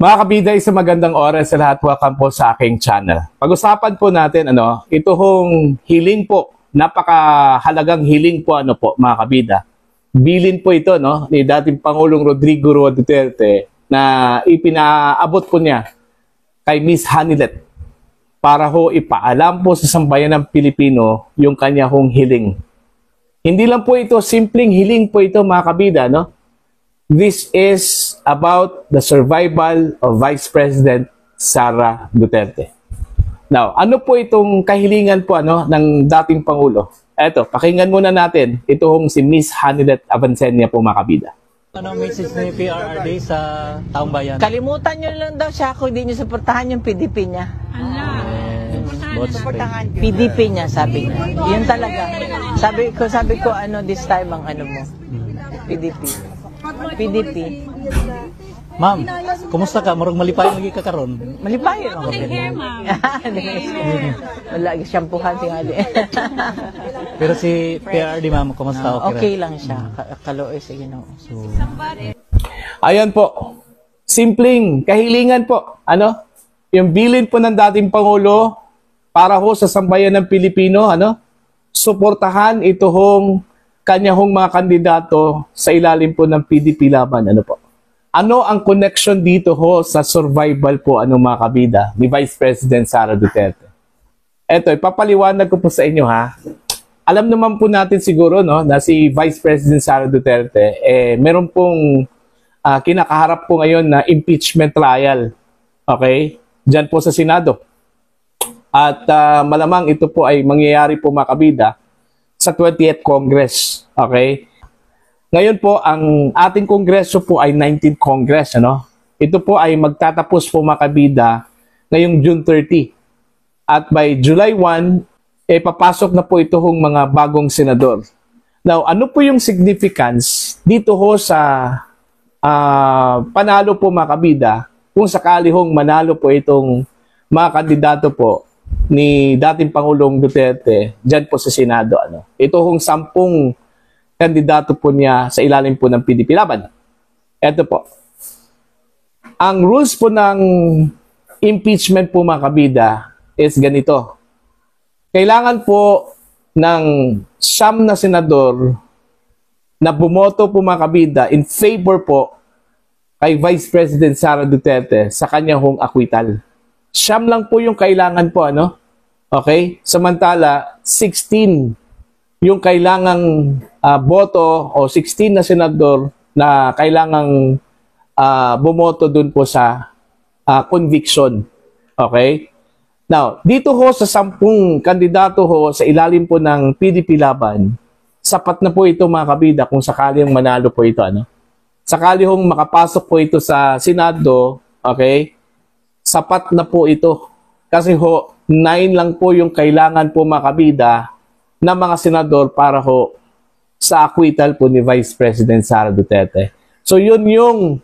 Mga kabida, isang magandang oras sa lahat. Welcome po sa aking channel. Pag-usapan po natin, ito hong hiling po, napakahalagang hiling po, mga kabida. Bilin po ito, ni dating Pangulong Rodrigo Roa Duterte na ipinaabot po niya kay Miss Hanilet para ho ipaalam po sa sambayan ng Pilipino yung kanya hong hiling. Hindi lang po ito, simpleng hiling po ito, mga kabida, This is about the survival of Vice President Sara Duterte. Now, ano po itong kahilingan po ng dating Pangulo? Eto, pakinggan muna natin itong si Miss Hanilet Avancenia po, mga kabida. Ano message ni PRRD sa taong bayan? Kalimutan nyo lang daw siya kung hindi nyo suportahan yung PDP niya. PDP niya, sabi niya. Yun talaga. Sabi ko this time ang mo. PDP. PDP. Ma'am, kumusta ka? Murag malipay lagi ka karon. Malipay ako. Wala shampoohan tingali. Pero si PRRD, ma'am, kumusta? Okay lang siya. Kaloy sige no. So ayan po. Simpleng kahilingan po. Yung bilin po ng dating Pangulo para ho sa sambayan ng Pilipino, suportahan ito hong kanya hong mga kandidato sa ilalim po ng PDP laban. Ano ang connection dito ho sa survival po, mga kabida, ni Vice President Sara Duterte? Eto, ipapaliwanag ko po sa inyo, ha. Alam naman po natin siguro, na si Vice President Sara Duterte, meron pong kinakaharap po ngayon na impeachment trial. Okay? Diyan po sa Senado. At malamang ito po ay mangyayari po, mga kabida, sa 20th Congress. Okay? Ngayon po, ang ating Kongreso po ay 19th Congress. Ito po ay magtatapos po, mga kabida, ngayong June 30. At by July 1, papasok na po ito hong mga bagong senador. Now, ano po yung significance dito ho sa panalo po, mga kabida, kung sakali hong manalo po itong mga kandidato po ni dating Pangulong Duterte dyan po sa Senado. Ito hong 10 kandidato po niya sa ilalim po ng PDP laban. Ito po. Ang rules po ng impeachment po, mga kabida, is ganito. Kailangan po ng 9 na senador na bumoto po, mga kabida, in favor po kay Vice President Sara Duterte sa kanyang hong acquittal. 9 lang po yung kailangan po, Okay? Samantala, 16 yung kailangang boto o 16 na senador na kailangang bumoto dun po sa conviction. Okay? Now, dito ho sa 10 kandidato ho sa ilalim po ng PDP laban, sapat na po ito, mga kabida, kung sakaling manalo po ito. Sakali hong makapasok po ito sa Senado, okay? Sapat na po ito. Kasi ho, 9 lang po yung kailangan po, mga kabida, na mga senador para ho sa acquittal po ni Vice President Sara Duterte. So yun yung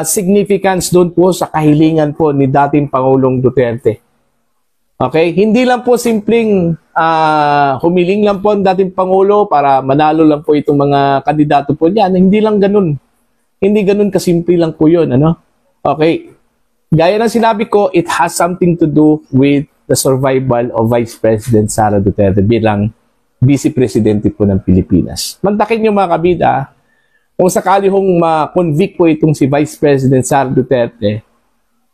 significance doon po sa kahilingan po ni dating Pangulong Duterte. Okay? Hindi lang po simpleng humiling lang po ang dating Pangulo para manalo lang po itong mga kandidato po niya. Hindi lang ganun. Hindi ganun kasimple lang po yun. Okay? Gaya ng sinabi ko, it has something to do with the survival of Vice President Sara Duterte bilang Vice Presidente po ng Pilipinas. Mantakin nyo, mga kabida, kung sakali hong ma-convict po itong si Vice President Sara Duterte,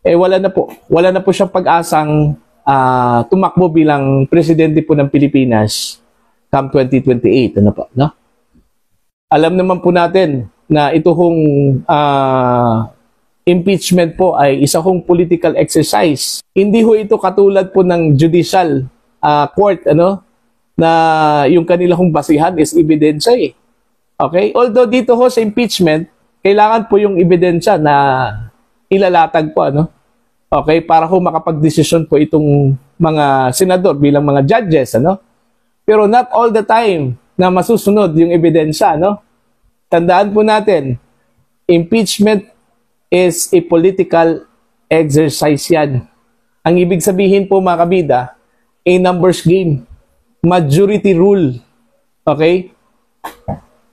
wala na po siyang pag-asang tumakbo bilang Presidente po ng Pilipinas come 2028. Alam naman po natin na ito hong impeachment po ay isa hong political exercise. Hindi ho ito katulad po ng judicial court, na yung kanilang basihan is ebidensya eh. Okay? Although dito ho sa impeachment, kailangan po yung ebidensya na ilalatag po, Okay? Para ho makapag-desisyon po itong mga senador bilang mga judges, Pero not all the time na masusunod yung ebidensya, Tandaan po natin, impeachment is a political exercise yan. Ang ibig sabihin po, mga kabida, a numbers game. Majority rule. Okay?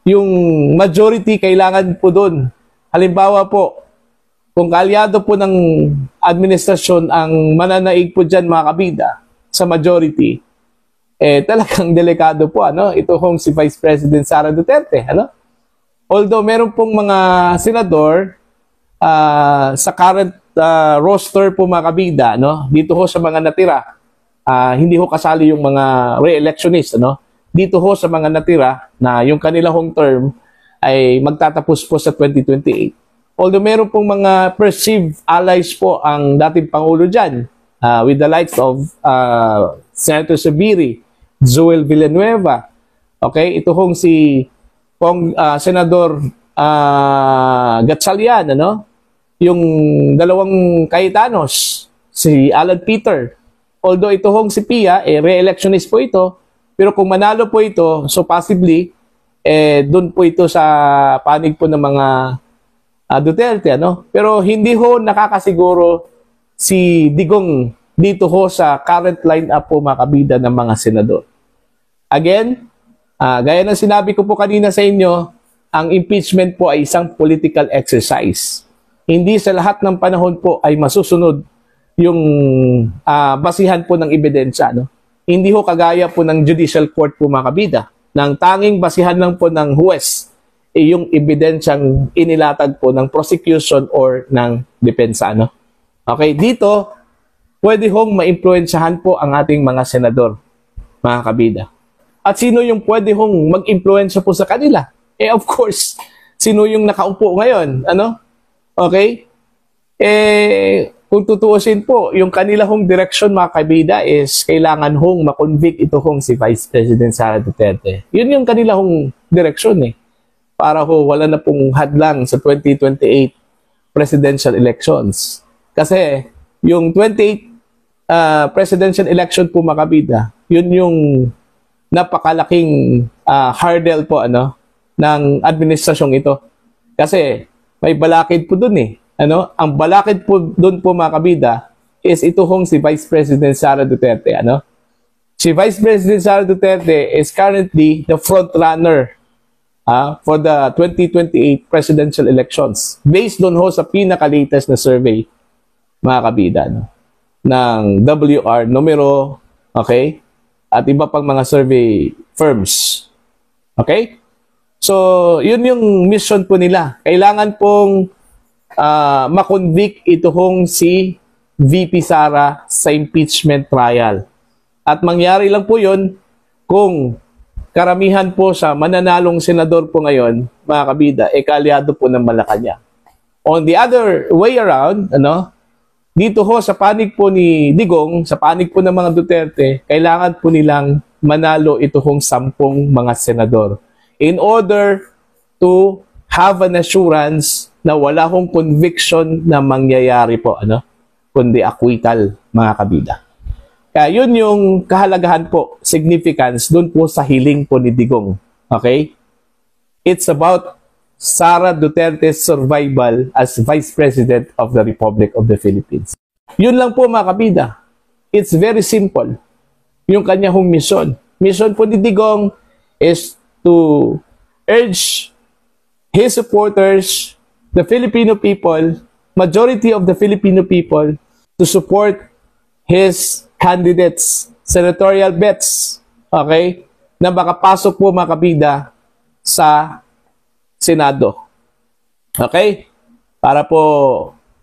Yung majority kailangan po doon. Halimbawa po, kung kaalyado po ng administrasyon ang mananaig po dyan mga kabida sa majority, talagang delikado po, ano? Ito hong si Vice President Sara Duterte, ano? Although meron pong mga senador sa current roster po mga kabida, no? Dito ho sa mga natira, hindi ho kasali yung mga re-electionist, ano? Dito ho sa mga natira na yung kanila hong term ay magtatapos po sa 2028. Although meron pong mga perceived allies po ang dating Pangulo dyan, with the likes of Senator Zubiri, Joel Villanueva, okay, ito hong si Senador Gatchalian, ano? Yung dalawang Cayetanos, si Alan Peter. Although ito hong si Pia, re-electionist po ito, pero kung manalo po ito, so possibly, doon po ito sa panig po ng mga Duterte, ano? Pero hindi ho nakakasiguro si Digong dito ho sa current lineup po mga kabida ng mga senador. Again, gaya ng sinabi ko po kanina sa inyo, ang impeachment po ay isang political exercise. Hindi sa lahat ng panahon po ay masusunod yung basihan po ng ebidensya, no? Hindi ho kagaya po ng judicial court po mga kabida. Nang tanging basihan lang po ng huwes yung ebidensyang inilatag po ng prosecution or ng depensa, no? Okay, dito pwede hong maimpluwensyahan po ang ating mga senador, mga kabida. At sino yung pwede hong mag-impluwensya po sa kanila? Of course, sino yung nakaupo ngayon, ano? Okay? Kung tutuusin po, yung kanila hong direction mga kabida is kailangan hong makonvict ito hong si Vice President Sara Duterte. Yun yung kanila hong direction para ho wala na pong hadlang sa 2028 presidential elections. Kasi yung 28 presidential election po mga kabida, yun yung napakalaking hurdle po ng administrasyong ito. Kasi may balakid po dun ano? Ang balakid po dun po mga kabida is ito hong si Vice President Sara Duterte. Ano? Si Vice President Sara Duterte is currently the front runner for the 2028 presidential elections. Based doon ho sa pinaka-latest na survey, mga kabida, ng WR numero, okay? At iba pang mga survey firms. Okay? So, yun yung mission po nila. Kailangan pong makonvict ito hong si VP Sara sa impeachment trial. At mangyari lang po yun kung karamihan po sa mananalong senador po ngayon, mga kabida, kaalyado po ng Malacanang. On the other way around, dito ho sa panig po ni Digong, sa panig po ng mga Duterte, kailangan po nilang manalo ito hong 10 mga senador in order to have an assurance na wala hong conviction na mangyayari po, kundi acquittal, mga kabida. Kaya yun yung kahalagahan po, significance, dun po sa hiling po ni Digong. Okay? It's about Sara Duterte's survival as Vice President of the Republic of the Philippines. Yun lang po mga kabida. It's very simple. Yung kanya hong mission. Mission po ni Digong is to urge his supporters, the Filipino people, majority of the Filipino people, to support his candidates, senatorial bets, okay, na makapasok po mga kabida sa Senado. Okay? Para po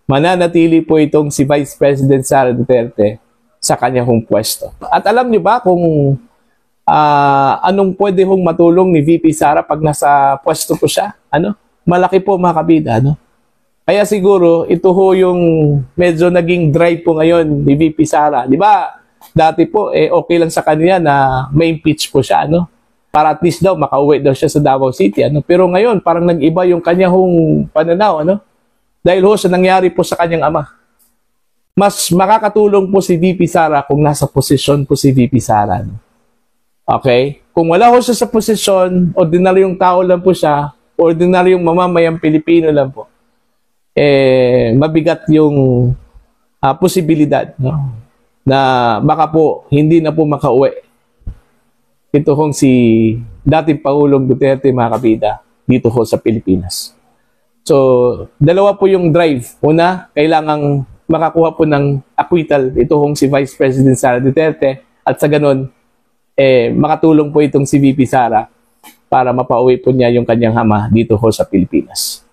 mananatili po itong si Vice President Sara Duterte sa kanyang pwesto. At alam niyo ba kung anong pwede hong matulong ni VP Sara pag nasa pwesto po siya? Malaki po mga kabida, Kaya siguro, ito ho yung medyo naging drive po ngayon ni VP Sara. Di ba, dati po, okay lang sa kanya na may impeach po siya, Para at least daw, makauwi daw siya sa Davao City, Pero ngayon, parang nag-iba yung kanya hong pananaw, Dahil ho sa nangyari po sa kanyang ama. Mas makakatulong po si VP Sara kung nasa posisyon po si VP Sara, Okay? Kung wala ho siya sa posisyon, ordinaryong tao lang po siya, ordinaryong mamamayang Pilipino lang po, mabigat yung posibilidad na baka po hindi na po makauwi ito hong si dating Pangulong Duterte, mga kabida, dito ho sa Pilipinas. So, dalawa po yung drive. Una, kailangang makakuha po ng acquittal ito hong si Vice President Sara Duterte at sa ganun, makatulong po itong si VP Sara para mapauwi po niya yung kanyang ama dito ho sa Pilipinas.